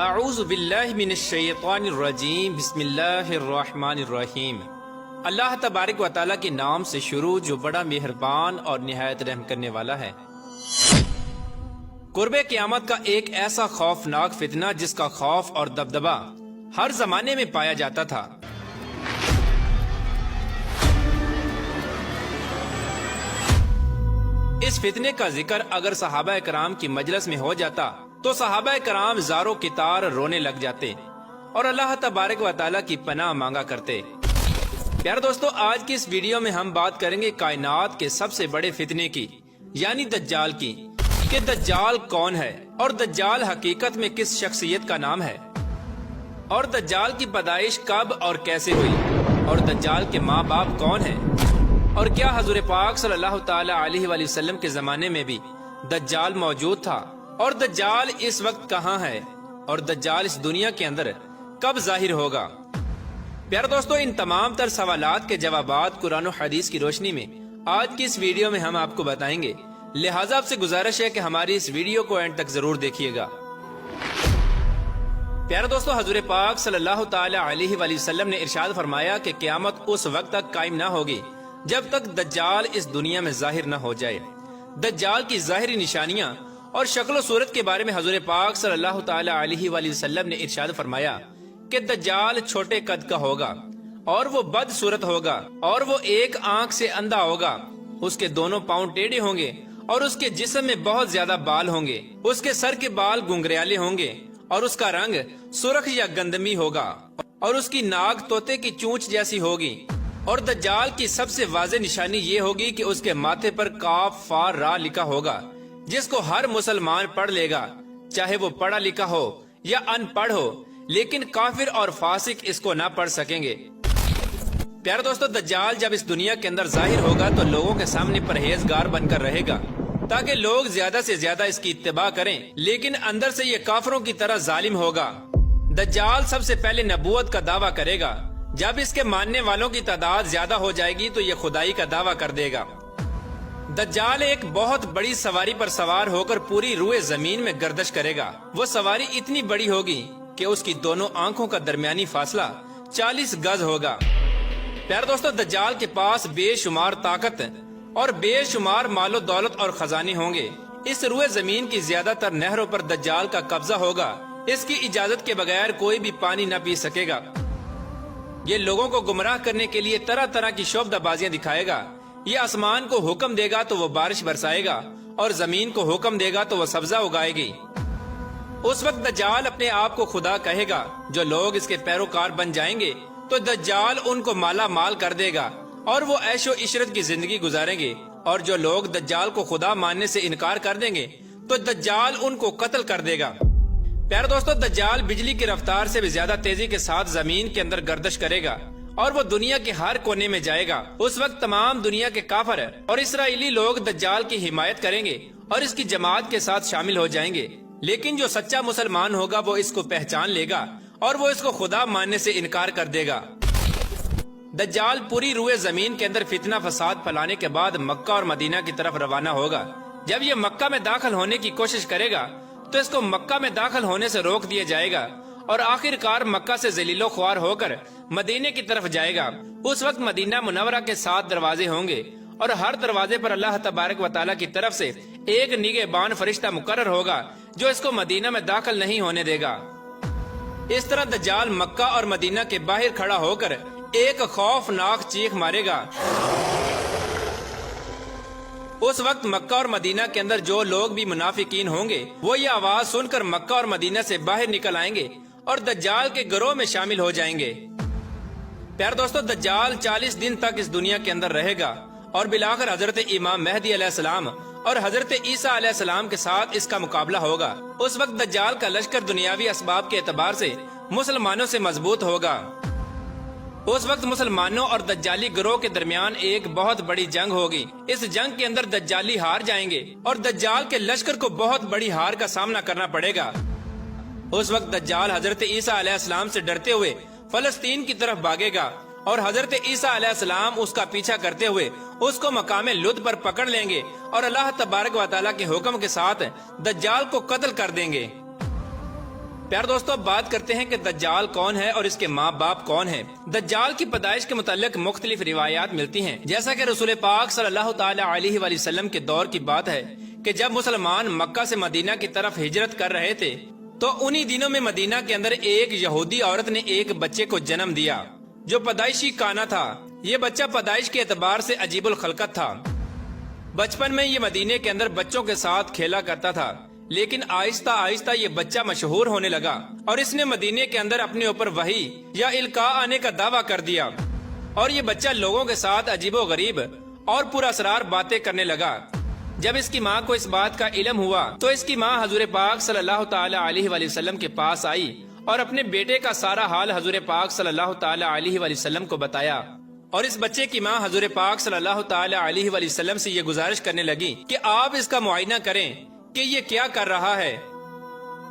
اعوذ باللہ من الشیطان الرجیم بسم اللہ الرحمن الرحیم۔ اللہ تبارک و تعالیٰ کے نام سے شروع جو بڑا مہربان اور نہایت رحم کرنے والا ہے۔ قرب قیامت کا ایک ایسا خوفناک فتنہ جس کا خوف اور دبدبہ ہر زمانے میں پایا جاتا تھا۔ اس فتنے کا ذکر اگر صحابہ کرام کی مجلس میں ہو جاتا تو صحابہ کرام زاروں کی طرح رونے لگ جاتے اور اللہ تبارک و تعالیٰ کی پناہ مانگا کرتے۔ پیارے دوستو، آج کی اس ویڈیو میں ہم بات کریں گے کائنات کے سب سے بڑے فتنے کی، یعنی دجال کی، کہ دجال کون ہے اور دجال حقیقت میں کس شخصیت کا نام ہے، اور دجال کی پیدائش کب اور کیسے ہوئی، اور دجال کے ماں باپ کون ہیں، اور کیا حضور پاک صلی اللہ تعالی علیہ وآلہ وسلم کے زمانے میں بھی دجال موجود تھا، اور دجال اس وقت کہاں ہے، اور دجال اس دنیا کے اندر کب ظاہر ہوگا۔ پیارے دوستو، ان تمام تر سوالات کے جوابات قرآن و حدیث کی روشنی میں آج کی اس ویڈیو میں ہم آپ کو بتائیں گے، لہٰذا آپ سے گزارش ہے کہ ہماری اس ویڈیو کو اینڈ تک ضرور دیکھیے گا۔ پیارے دوستو، حضور پاک صلی اللہ تعالی علیہ وآلہ وسلم نے ارشاد فرمایا کہ قیامت اس وقت تک قائم نہ ہوگی جب تک دجال اس دنیا میں ظاہر نہ ہو جائے۔ دجال کی ظاہری نشانیاں اور شکل و صورت کے بارے میں حضور پاک صلی اللہ تعالی علیہ وآلہ وسلم نے ارشاد فرمایا کہ دجال چھوٹے قد کا ہوگا اور وہ بد صورت ہوگا، اور وہ ایک آنکھ سے اندھا ہوگا، اس کے دونوں پاؤں ٹیڑھے ہوں گے، اور اس کے جسم میں بہت زیادہ بال ہوں گے، اس کے سر کے بال گنگریالے ہوں گے، اور اس کا رنگ سرخ یا گندمی ہوگا، اور اس کی ناک طوطے کی چونچ جیسی ہوگی۔ اور دجال کی سب سے واضح نشانی یہ ہوگی کہ اس کے ماتھے پر کاف فا را لکھا ہوگا، جس کو ہر مسلمان پڑھ لے گا، چاہے وہ پڑھا لکھا ہو یا ان پڑھ ہو، لیکن کافر اور فاسق اس کو نہ پڑھ سکیں گے۔ پیارے دوستو، دجال جب اس دنیا کے اندر ظاہر ہوگا تو لوگوں کے سامنے پرہیزگار بن کر رہے گا تاکہ لوگ زیادہ سے زیادہ اس کی اتباع کریں، لیکن اندر سے یہ کافروں کی طرح ظالم ہوگا۔ دجال سب سے پہلے نبوت کا دعویٰ کرے گا، جب اس کے ماننے والوں کی تعداد زیادہ ہو جائے گی تو یہ خدائی کا دعویٰ کر دے گا۔ دجال ایک بہت بڑی سواری پر سوار ہو کر پوری روئے زمین میں گردش کرے گا۔ وہ سواری اتنی بڑی ہوگی کہ اس کی دونوں آنکھوں کا درمیانی فاصلہ 40 گز ہوگا۔ پیارے دوستو، دجال کے پاس بے شمار طاقت اور بے شمار مال و دولت اور خزانے ہوں گے۔ اس روئے زمین کی زیادہ تر نہروں پر دجال کا قبضہ ہوگا، اس کی اجازت کے بغیر کوئی بھی پانی نہ پی سکے گا۔ یہ لوگوں کو گمراہ کرنے کے لیے طرح طرح کی شعبدہ بازیاں دکھائے گا۔ یہ آسمان کو حکم دے گا تو وہ بارش برسائے گا، اور زمین کو حکم دے گا تو وہ سبزہ اگائے گی۔ اس وقت دجال اپنے آپ کو خدا کہے گا۔ جو لوگ اس کے پیروکار بن جائیں گے تو دجال ان کو مالا مال کر دے گا اور وہ عیش و عشرت کی زندگی گزاریں گے، اور جو لوگ دجال کو خدا ماننے سے انکار کر دیں گے تو دجال ان کو قتل کر دے گا۔ پیارے دوستو، دجال بجلی کی رفتار سے بھی زیادہ تیزی کے ساتھ زمین کے اندر گردش کرے گا اور وہ دنیا کے ہر کونے میں جائے گا۔ اس وقت تمام دنیا کے کافر اور اسرائیلی لوگ دجال کی حمایت کریں گے اور اس کی جماعت کے ساتھ شامل ہو جائیں گے، لیکن جو سچا مسلمان ہوگا وہ اس کو پہچان لے گا اور وہ اس کو خدا ماننے سے انکار کر دے گا۔ دجال پوری روئے زمین کے اندر فتنہ فساد پھیلانے کے بعد مکہ اور مدینہ کی طرف روانہ ہوگا۔ جب یہ مکہ میں داخل ہونے کی کوشش کرے گا تو اس کو مکہ میں داخل ہونے سے روک دیا جائے گا، اور آخر کار مکہ سے ذلیل و خوار ہو کر مدینے کی طرف جائے گا۔ اس وقت مدینہ منورہ کے 7 دروازے ہوں گے، اور ہر دروازے پر اللہ تبارک و تعالیٰ کی طرف سے ایک نگہبان فرشتہ مقرر ہوگا جو اس کو مدینہ میں داخل نہیں ہونے دے گا۔ اس طرح دجال مکہ اور مدینہ کے باہر کھڑا ہو کر ایک خوفناک چیخ مارے گا۔ اس وقت مکہ اور مدینہ کے اندر جو لوگ بھی منافقین ہوں گے وہ یہ آواز سن کر مکہ اور مدینہ سے باہر نکل آئیں گے اور دجال کے گروہ میں شامل ہو جائیں گے۔ پیارے دوستو، دجال 40 دن تک اس دنیا کے اندر رہے گا، اور بالآخر حضرت امام مہدی علیہ السلام اور حضرت عیسیٰ علیہ السلام کے ساتھ اس کا مقابلہ ہوگا۔ اس وقت دجال کا لشکر دنیاوی اسباب کے اعتبار سے مسلمانوں سے مضبوط ہوگا۔ اس وقت مسلمانوں اور دجالی گروہ کے درمیان ایک بہت بڑی جنگ ہوگی۔ اس جنگ کے اندر دجالی ہار جائیں گے اور دجال کے لشکر کو بہت بڑی ہار کا سامنا کرنا پڑے گا۔ اس وقت دجال حضرت عیسیٰ علیہ السلام سے ڈرتے ہوئے فلسطین کی طرف بھاگے گا، اور حضرت عیسیٰ علیہ السلام اس کا پیچھا کرتے ہوئے اس کو مقام لد پر پکڑ لیں گے اور اللہ تبارک و تعالیٰ کے حکم کے ساتھ دجال کو قتل کر دیں گے۔ پیار دوستو، اب بات کرتے ہیں کہ دجال کون ہے اور اس کے ماں باپ کون ہیں۔ دجال کی پیدائش کے متعلق مختلف روایات ملتی ہیں، جیسا کہ رسول پاک صلی اللہ تعالی علیہ وآلہ وسلم کے دور کی بات ہے کہ جب مسلمان مکہ سے مدینہ کی طرف ہجرت کر رہے تھے تو انہی دنوں میں مدینہ کے اندر ایک یہودی عورت نے ایک بچے کو جنم دیا جو پیدائشی کانا تھا۔ یہ بچہ پیدائش کے اعتبار سے عجیب الخلقت تھا۔ بچپن میں یہ مدینے کے اندر بچوں کے ساتھ کھیلا کرتا تھا، لیکن آہستہ آہستہ یہ بچہ مشہور ہونے لگا اور اس نے مدینے کے اندر اپنے اوپر وحی یا القاء آنے کا دعویٰ کر دیا، اور یہ بچہ لوگوں کے ساتھ عجیب و غریب اور پر اسرار باتیں کرنے لگا۔ جب اس کی ماں کو اس بات کا علم ہوا تو اس کی ماں حضور پاک صلی اللہ تعالی علیہ وآلہ وسلم کے پاس آئی اور اپنے بیٹے کا سارا حال حضور پاک صلی اللہ تعالی علیہ وآلہ وسلم کو بتایا، اور اس بچے کی ماں حضور پاک صلی اللہ تعالی علیہ وآلہ وسلم سے یہ گزارش کرنے لگی کہ آپ اس کا معائنہ کریں کہ یہ کیا کر رہا ہے۔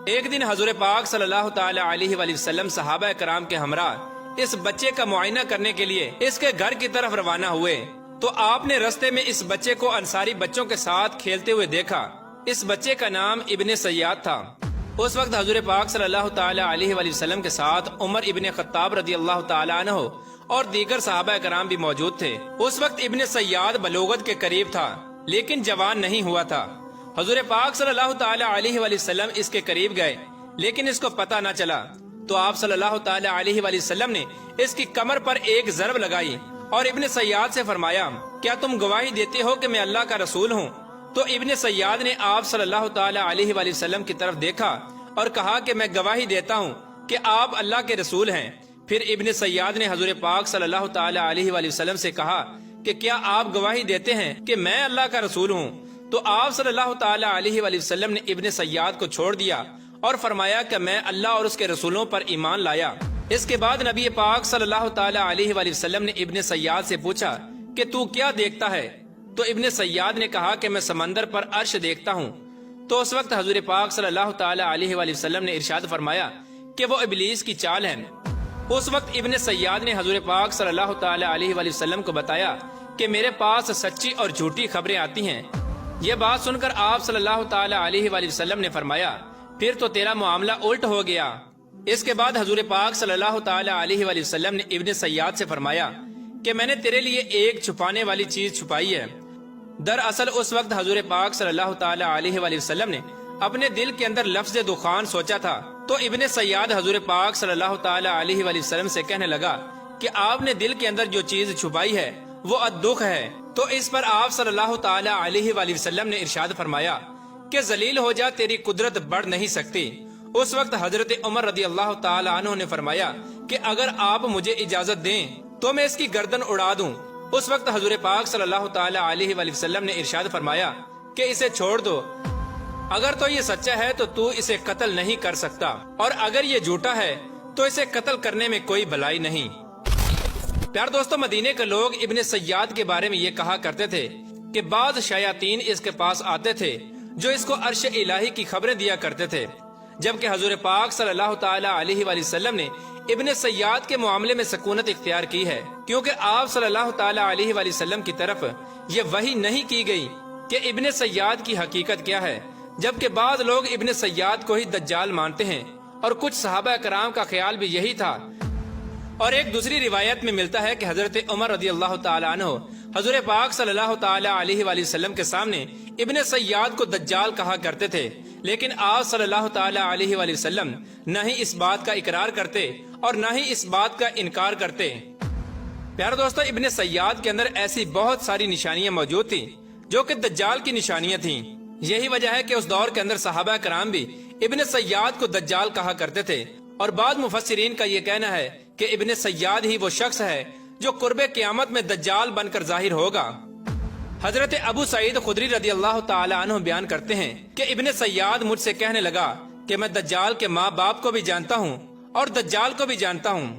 ایک دن حضور پاک صلی اللہ تعالی علیہ وآلہ وسلم صحابہ کرام کے ہمراہ اس بچے کا معائنہ کرنے کے لیے اس کے گھر کی طرف روانہ ہوئے تو آپ نے رستے میں اس بچے کو انصاری بچوں کے ساتھ کھیلتے ہوئے دیکھا۔ اس بچے کا نام ابن سیاد تھا۔ اس وقت حضور پاک صلی اللہ تعالی علیہ وآلہ وسلم کے ساتھ عمر ابن خطاب رضی اللہ تعالی عنہ اور دیگر صحابہ کرام بھی موجود تھے۔ اس وقت ابن سیاد بلوغت کے قریب تھا لیکن جوان نہیں ہوا تھا۔ حضور پاک صلی اللہ تعالی علیہ وآلہ وسلم اس کے قریب گئے لیکن اس کو پتہ نہ چلا تو آپ صلی اللہ تعالی علیہ وآلہ وسلم نے اس کی کمر پر ایک ضرب لگائی اور ابن سیاد سے فرمایا، کیا تم گواہی دیتے ہو کہ میں اللہ کا رسول ہوں؟ تو ابن سیاد نے آپ صلی اللہ تعالی علیہ وآلہ وسلم کی طرف دیکھا اور کہا کہ میں گواہی دیتا ہوں کہ آپ اللہ کے رسول ہیں۔ پھر ابن سیاد نے حضور پاک صلی اللہ تعالی علیہ وآلہ وسلم سے کہا کہ کیا آپ گواہی دیتے ہیں کہ میں اللہ کا رسول ہوں؟ تو آپ صلی اللہ تعالی علیہ وآلہ وسلم نے ابن سیاد کو چھوڑ دیا اور فرمایا کہ میں اللہ اور اس کے رسولوں پر ایمان لایا۔ اس کے بعد نبی پاک صلی اللہ تعالی علیہ وآلہ وسلم نے ابن سیاد سے پوچھا کہ تو کیا دیکھتا ہے؟ تو ابن سیاد نے کہا کہ میں سمندر پر عرش دیکھتا ہوں۔ تو اس وقت حضور پاک صلی اللہ تعالی علیہ وآلہ وسلم نے ارشاد فرمایا کہ وہ ابلیس کی چال ہے۔ اس وقت ابن سیاد نے حضور پاک صلی اللہ تعالی علیہ وآلہ وسلم کو بتایا کہ میرے پاس سچی اور جھوٹی خبریں آتی ہیں۔ یہ بات سن کر آپ صلی اللہ تعالی علیہ وآلہ وسلم نے فرمایا، پھر تو تیرا معاملہ الٹ ہو گیا۔ اس کے بعد حضور پاک صلی اللہ تعالی علیہ وآلہ وسلم نے ابن سیاد سے فرمایا کہ میں نے تیرے لیے ایک چھپانے والی چیز چھپائی ہے۔ دراصل اس وقت حضور پاک صلی اللہ تعالی علیہ وآلہ وسلم نے اپنے دل کے اندر لفظ دخان سوچا تھا تو ابن سیاد حضور پاک صلی اللہ تعالی علیہ وآلہ وسلم سے کہنے لگا کہ آپ نے دل کے اندر جو چیز چھپائی ہے وہ الدخ ہے۔ تو اس پر آپ صلی اللہ تعالی علیہ وآلہ وسلم نے ارشاد فرمایا کہ ذلیل ہو جا، تیری قدرت بڑھ نہیں سکتی۔ اس وقت حضرت عمر رضی اللہ تعالی عنہ نے فرمایا کہ اگر آپ مجھے اجازت دیں تو میں اس کی گردن اڑا دوں۔ اس وقت حضور پاک صلی اللہ تعالی علیہ وآلہ وسلم نے ارشاد فرمایا کہ اسے چھوڑ دو، اگر تو یہ سچا ہے تو اسے قتل نہیں کر سکتا، اور اگر یہ جھوٹا ہے تو اسے قتل کرنے میں کوئی بھلائی نہیں۔ پیار دوستو، مدینے کے لوگ ابن سیاد کے بارے میں یہ کہا کرتے تھے کہ بعض شیاطین اس کے پاس آتے تھے جو اس کو عرش الہی کی خبریں دیا کرتے تھے، جبکہ حضور پاک صلی اللہ تعالی علیہ وآلہ وسلم نے ابن سیاد کے معاملے میں سکونت اختیار کی ہے، کیونکہ آپ صلی اللہ تعالی علیہ وآلہ وسلم کی طرف یہ وحی نہیں کی گئی کہ ابن سیاد کی حقیقت کیا ہے، جبکہ بعض لوگ ابن سیاد کو ہی دجال مانتے ہیں اور کچھ صحابہ کرام کا خیال بھی یہی تھا۔ اور ایک دوسری روایت میں ملتا ہے کہ حضرت عمر رضی اللہ تعالی عنہ حضور پاک صلی اللہ تعالی علیہ وآلہ وسلم کے سامنے ابن سیاد کو دجال کہا کرتے تھے، لیکن آپ صلی اللہ تعالی علیہ وآلہ وسلم نہ ہی اس بات کا اقرار کرتے اور نہ ہی اس بات کا انکار کرتے۔ پیارے دوستو، ابن سیاد کے اندر ایسی بہت ساری نشانیاں موجود تھیں جو کہ دجال کی نشانیاں تھیں۔ یہی وجہ ہے کہ اس دور کے اندر صحابہ کرام بھی ابن سیاد کو دجال کہا کرتے تھے، اور بعض مفسرین کا یہ کہنا ہے کہ ابن سیاد ہی وہ شخص ہے جو قرب قیامت میں دجال بن کر ظاہر ہوگا۔ حضرت ابو سعید خدری رضی اللہ تعالی عنہ بیان کرتے ہیں کہ ابن سیاد مجھ سے کہنے لگا کہ میں دجال کے ماں باپ کو بھی جانتا ہوں اور دجال کو بھی جانتا ہوں۔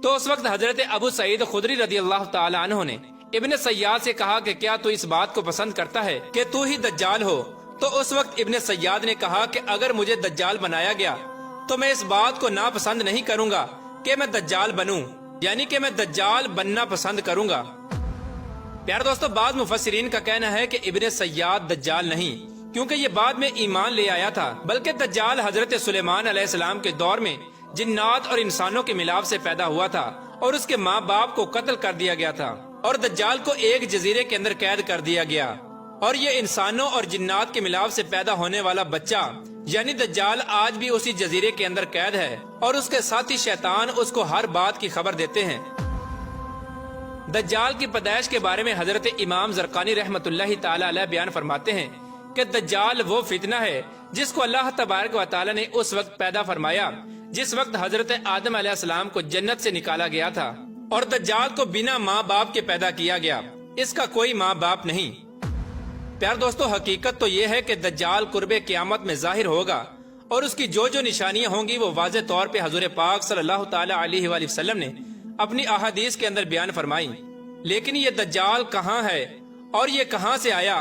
تو اس وقت حضرت ابو سعید خدری رضی اللہ تعالی عنہ نے ابن سیاد سے کہا کہ کیا تو اس بات کو پسند کرتا ہے کہ تو ہی دجال ہو؟ تو اس وقت ابن سیاد نے کہا کہ اگر مجھے دجال بنایا گیا تو میں اس بات کو ناپسند نہیں کروں گا کہ میں دجال بنوں، یعنی کہ میں دجال بننا پسند کروں گا۔ پیارے دوستو، بعض مفسرین کا کہنا ہے کہ ابن سیاد دجال نہیں کیونکہ یہ بعد میں ایمان لے آیا تھا، بلکہ دجال حضرت سلیمان علیہ السلام کے دور میں جنات اور انسانوں کے ملاپ سے پیدا ہوا تھا اور اس کے ماں باپ کو قتل کر دیا گیا تھا اور دجال کو ایک جزیرے کے اندر قید کر دیا گیا، اور یہ انسانوں اور جنات کے ملاپ سے پیدا ہونے والا بچہ یعنی دجال آج بھی اسی جزیرے کے اندر قید ہے، اور اس کے ساتھی شیطان اس کو ہر بات کی خبر دیتے ہیں۔ دجال کی پیدائش کے بارے میں حضرت امام زرقانی رحمت اللہ تعالی علیہ بیان فرماتے ہیں کہ دجال وہ فتنہ ہے جس کو اللہ تبارک و تعالی نے اس وقت پیدا فرمایا جس وقت حضرت آدم علیہ السلام کو جنت سے نکالا گیا تھا، اور دجال کو بنا ماں باپ کے پیدا کیا گیا، اس کا کوئی ماں باپ نہیں۔ پیار دوستو، حقیقت تو یہ ہے کہ دجال قرب قیامت میں ظاہر ہوگا، اور اس کی جو نشانیاں ہوں گی وہ واضح طور پہ حضور پاک صلی اللہ تعالی علیہ وآلہ وسلم نے اپنی احادیث کے اندر بیان فرمائی۔ لیکن یہ دجال کہاں ہے، اور یہ کہاں سے آیا،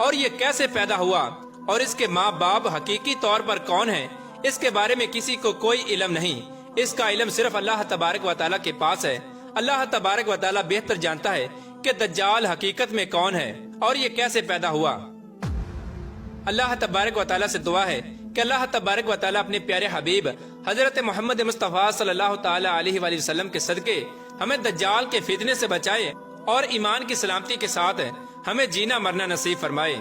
اور یہ کیسے پیدا ہوا، اور اس کے ماں باپ حقیقی طور پر کون ہیں، اس کے بارے میں کسی کو کوئی علم نہیں۔ اس کا علم صرف اللہ تبارک و تعالیٰ کے پاس ہے۔ اللہ تبارک و تعالیٰ بہتر جانتا ہے کہ دجال حقیقت میں کون ہے اور یہ کیسے پیدا ہوا۔ اللہ تبارک و تعالیٰ سے دعا ہے کہ اللہ تبارک و تعالیٰ اپنے پیارے حبیب حضرت محمد مصطفیٰ صلی اللہ تعالی علیہ وآلہ وسلم کے صدقے ہمیں دجال کے فتنے سے بچائے اور ایمان کی سلامتی کے ساتھ ہمیں جینا مرنا نصیب فرمائے۔